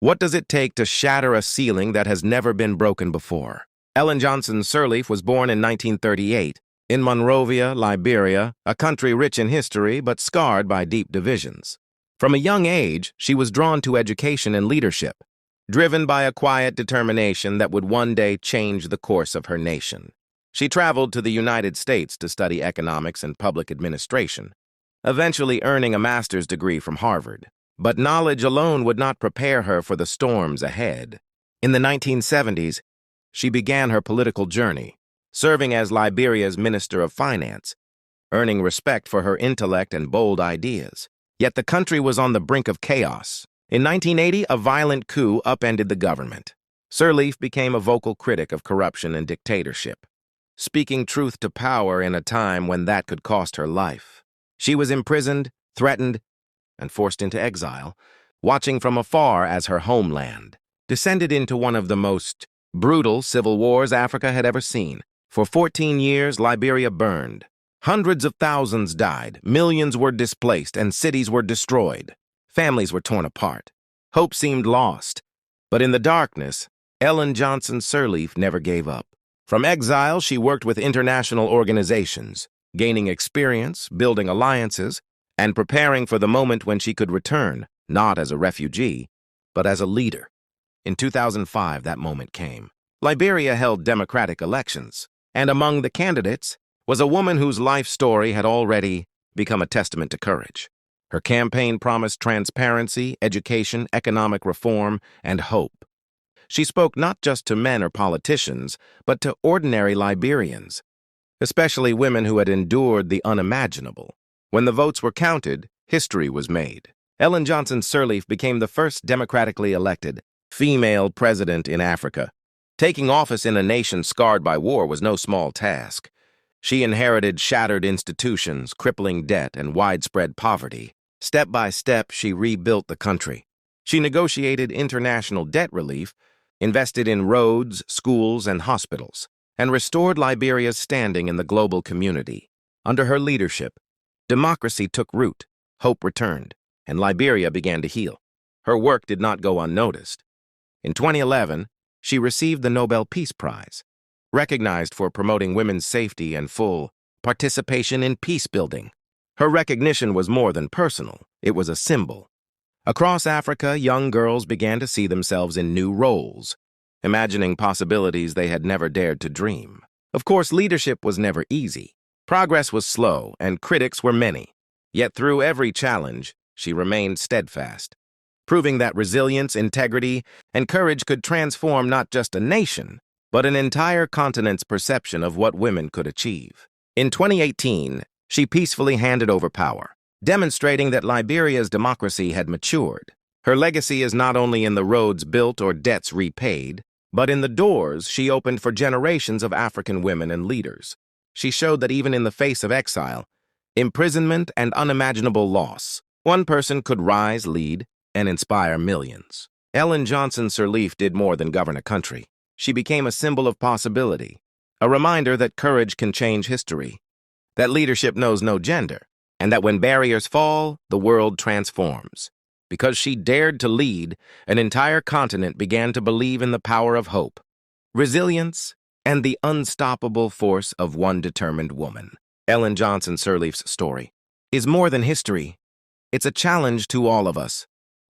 What does it take to shatter a ceiling that has never been broken before? Ellen Johnson Sirleaf was born in 1938 in Monrovia, Liberia, a country rich in history but scarred by deep divisions. From a young age, she was drawn to education and leadership, driven by a quiet determination that would one day change the course of her nation. She traveled to the United States to study economics and public administration, eventually earning a master's degree from Harvard. But knowledge alone would not prepare her for the storms ahead. In the 1970s, she began her political journey, serving as Liberia's Minister of Finance, earning respect for her intellect and bold ideas. Yet the country was on the brink of chaos. In 1980, a violent coup upended the government. Sirleaf became a vocal critic of corruption and dictatorship, speaking truth to power in a time when that could cost her life. She was imprisoned, threatened, and forced into exile, watching from afar as her homeland descended into one of the most brutal civil wars Africa had ever seen. For 14 years, Liberia burned. Hundreds of thousands died, millions were displaced, and cities were destroyed. Families were torn apart. Hope seemed lost. But in the darkness, Ellen Johnson Sirleaf never gave up. From exile, she worked with international organizations, gaining experience, building alliances, and preparing for the moment when she could return, not as a refugee, but as a leader. In 2005, that moment came. Liberia held democratic elections, and among the candidates was a woman whose life story had already become a testament to courage. Her campaign promised transparency, education, economic reform, and hope. She spoke not just to men or politicians, but to ordinary Liberians, especially women who had endured the unimaginable. When the votes were counted, history was made. Ellen Johnson Sirleaf became the first democratically elected female president in Africa. Taking office in a nation scarred by war was no small task. She inherited shattered institutions, crippling debt, and widespread poverty. Step by step, she rebuilt the country. She negotiated international debt relief, invested in roads, schools, and hospitals, and restored Liberia's standing in the global community. Under her leadership, democracy took root, hope returned, and Liberia began to heal. Her work did not go unnoticed. In 2011, she received the Nobel Peace Prize, recognized for promoting women's safety and full participation in peace building. Her recognition was more than personal, it was a symbol. Across Africa, young girls began to see themselves in new roles, imagining possibilities they had never dared to dream. Of course, leadership was never easy. Progress was slow, and critics were many. Yet through every challenge, she remained steadfast, proving that resilience, integrity, and courage could transform not just a nation, but an entire continent's perception of what women could achieve. In 2018, she peacefully handed over power, demonstrating that Liberia's democracy had matured. Her legacy is not only in the roads built or debts repaid, but in the doors she opened for generations of African women and leaders. She showed that even in the face of exile, imprisonment, and unimaginable loss, one person could rise, lead, and inspire millions. Ellen Johnson Sirleaf did more than govern a country. She became a symbol of possibility, a reminder that courage can change history, that leadership knows no gender, and that when barriers fall, the world transforms. Because she dared to lead, an entire continent began to believe in the power of hope, resilience, and the unstoppable force of one determined woman. Ellen Johnson Sirleaf's story is more than history. It's a challenge to all of us.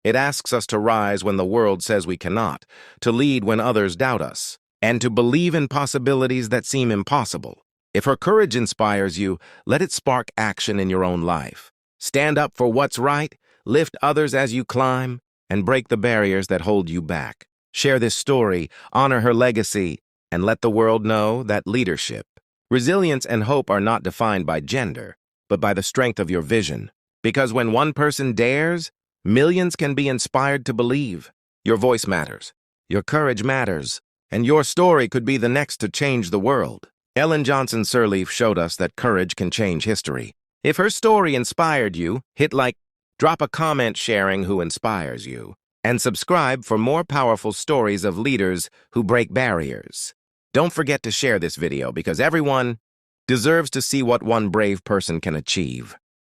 It asks us to rise when the world says we cannot, to lead when others doubt us, and to believe in possibilities that seem impossible. If her courage inspires you, let it spark action in your own life. Stand up for what's right, lift others as you climb, and break the barriers that hold you back. Share this story, honor her legacy, and let the world know that leadership, resilience, and hope are not defined by gender, but by the strength of your vision. Because when one person dares, millions can be inspired to believe. Your voice matters, your courage matters, and your story could be the next to change the world. Ellen Johnson Sirleaf showed us that courage can change history. If her story inspired you, hit like, drop a comment sharing who inspires you, and subscribe for more powerful stories of leaders who break barriers. Don't forget to share this video because everyone deserves to see what one brave person can achieve.